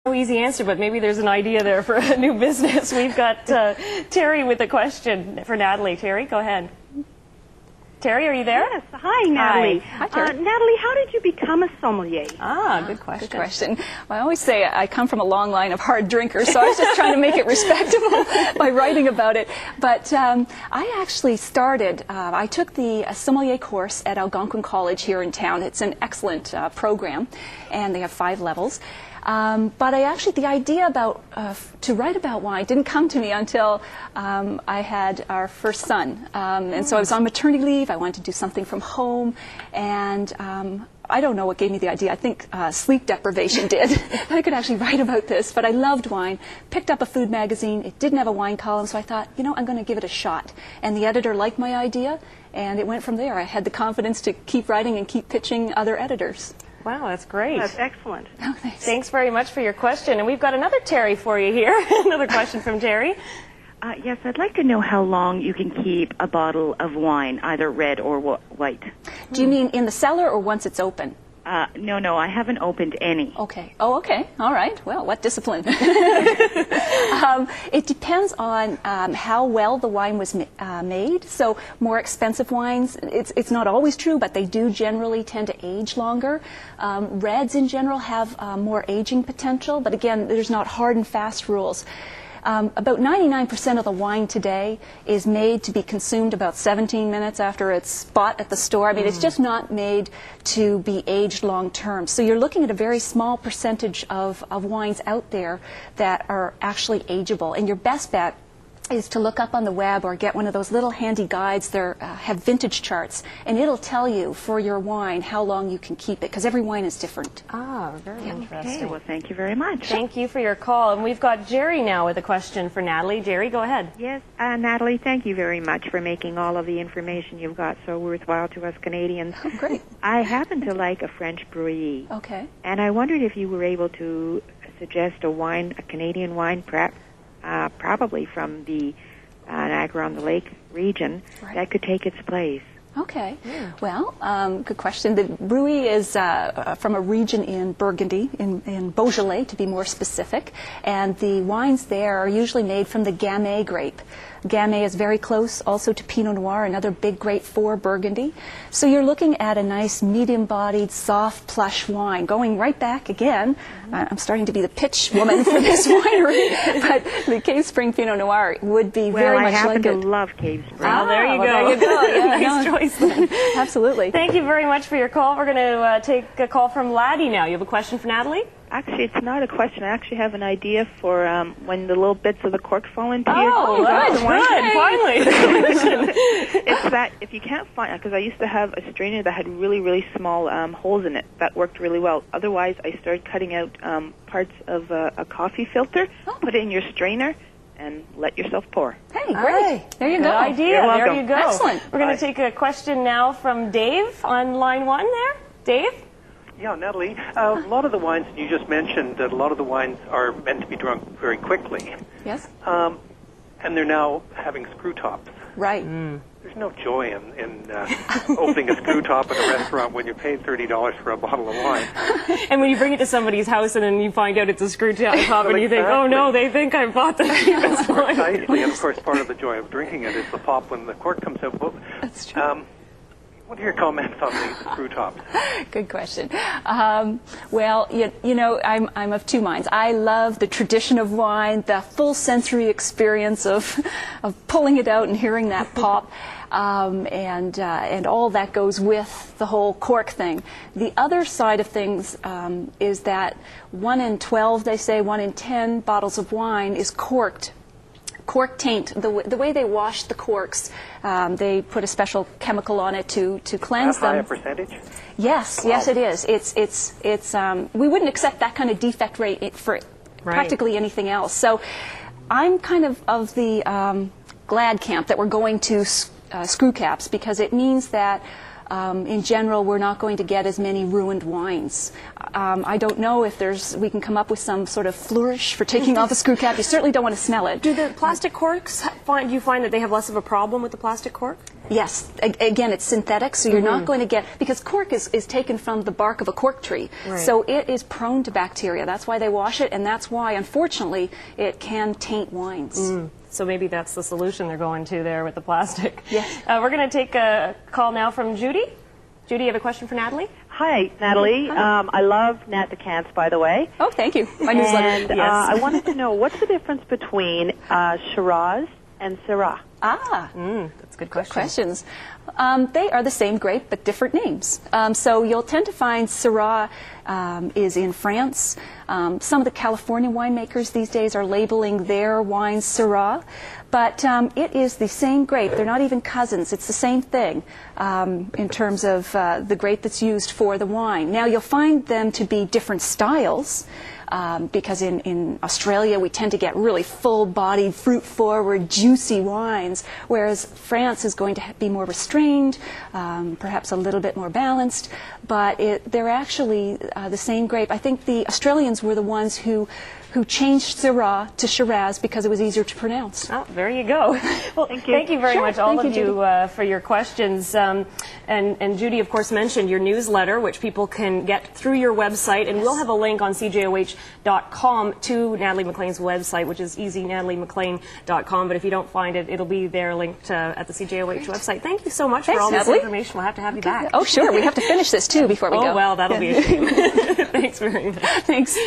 No easy answer, but maybe there's an idea there for a new business. We've got Terry with a question for Natalie. Terry, go ahead. Terry, are you there? Yes. Hi, Natalie. Hi, Terry. Natalie, how did you become a sommelier? Good question. Good question. Well, I always say I come from a long line of hard drinkers, so I was just trying to make it respectable by writing about it. But I actually started, I took the sommelier course at Algonquin College here in town. It's an excellent program, and they have 5 levels. But the idea about to write about wine didn't come to me until I had our first son. And so I was on maternity leave. I wanted to do something from home. And I don't know what gave me the idea. I think sleep deprivation did. That I could actually write about this. But I loved wine. Picked up a food magazine. It didn't have a wine column. So I thought, I'm going to give it a shot. And the editor liked my idea. And it went from there. I had the confidence to keep writing and keep pitching other editors. Wow, that's great. That's excellent. Oh, thanks. Thanks very much for your question. And we've got another Terry for you here. Another question from Terry. Yes, I'd like to know how long you can keep a bottle of wine, either red or white. Do you mean in the cellar or once it's open? No, I haven't opened any. Okay. Oh, okay. All right. Well, what discipline? It depends on how well the wine was made. So more expensive wines, it's not always true, but they do generally tend to age longer. Reds in general have more aging potential, but again, there's not hard and fast rules. About 99% of the wine today is made to be consumed about 17 minutes after it's bought at the store. I mean, it's just not made to be aged long term. So you're looking at a very small percentage of wines out there that are actually ageable. And your best bet is to look up on the web or get one of those little handy guides. They have vintage charts, and it'll tell you for your wine how long you can keep it, because every wine is different. Very interesting. Okay, well, thank you very much. Thank you for your call. And we've got Jerry now with a question for Natalie. Jerry, go ahead. Yes, Natalie, thank you very much for making all of the information you've got so worthwhile to us Canadians. Oh, great. I happen to like a French brouillis. Okay. And I wondered if you were able to suggest a Canadian wine prep, probably from the Niagara-on-the-Lake region, that could take its place. Okay. Yeah. Well, good question. The Brouillis is from a region in Burgundy, in Beaujolais to be more specific, and the wines there are usually made from the Gamay grape. Gamay is very close also to Pinot Noir, another big grape for Burgundy. So you're looking at a nice medium-bodied, soft, plush wine. Going right back again, I'm starting to be the pitch woman for this winery, but the Cave Spring Pinot Noir would be very much like it. Well, I happen to love Cave Spring. There you go. There you go. Yeah, nice choice then. Absolutely. Thank you very much for your call. We're going to take a call from Laddie now. You have a question for Natalie? Actually, it's not a question. I actually have an idea for when the little bits of the cork fall into your good. Finally. It's that if you can't find, because I used to have a strainer that had really, really small holes in it. That worked really well. Otherwise, I started cutting out parts of a coffee filter, put it in your strainer, and let yourself pour. Hey, great. There you go. Good idea. You're welcome. There you go. Excellent. We're going to take a question now from Dave on line 1 there. Dave? Yeah, Natalie, a lot of the wines you just mentioned, a lot of the wines are meant to be drunk very quickly. Yes. And they're now having screw tops. Right. There's no joy in opening a screw top in a restaurant when you paid $30 for a bottle of wine. And when you bring it to somebody's house and then you find out it's a screw top and you think, oh no, they think I bought the cheapest wine. Precisely, and of course part of the joy of drinking it is the pop when the cork comes out. That's true. What are your comments on the screw tops? Good question. Well, I'm of two minds. I love the tradition of wine, the full sensory experience of pulling it out and hearing that pop, and all that goes with the whole cork thing. The other side of things is that 1 in 12, they say, 1 in 10 bottles of wine is corked. Cork taint, the way they wash the corks, they put a special chemical on it to cleanse them. High a percentage? Yes, wow. Yes, it is. It's we wouldn't accept that kind of defect rate for practically anything else. So I'm kind of the glad camp that we're going to screw caps, because it means that in general, we're not going to get as many ruined wines. I don't know if we can come up with some sort of flourish for taking off a screw cap. You certainly don't want to smell it. Do the plastic corks, do you find that they have less of a problem with the plastic cork? Yes. Again, it's synthetic, so you're not going to get, because cork is taken from the bark of a cork tree. Right. So it is prone to bacteria. That's why they wash it, and that's why, unfortunately, it can taint wines. So maybe that's the solution they're going to there with the plastic. Yes. We're going to take a call now from Judy. Judy, you have a question for Natalie? Hi, Natalie. I love Nat the Cants, by the way. Oh, thank you. My newsletter. And I wanted to know, what's the difference between Shiraz and Syrah? That's a good question. Questions. They are the same grape, but different names. So you'll tend to find Syrah is in France. Some of the California winemakers these days are labeling their wines Syrah, but it is the same grape. They're not even cousins. It's the same thing in terms of the grape that's used for the wine. Now, you'll find them to be different styles. Because in Australia we tend to get really full-bodied, fruit-forward, juicy wines, whereas France is going to be more restrained, perhaps a little bit more balanced, but they're actually the same grape. I think the Australians were the ones who changed Syrah to Shiraz because it was easier to pronounce. Oh, there you go. Well, thank you very much, all of you, for your questions. And Judy, of course, mentioned your newsletter, which people can get through your website, and we'll have a link on cjoh.com to Natalie McLean's website, which is easynataliemclean.com. But if you don't find it, it'll be there linked at the CJOH website. Thank you so much for all this information. We'll have to have you back. Oh, sure. We have to finish this, too, before we go. Oh, well, that'll be a shame. Thanks very much. Thanks.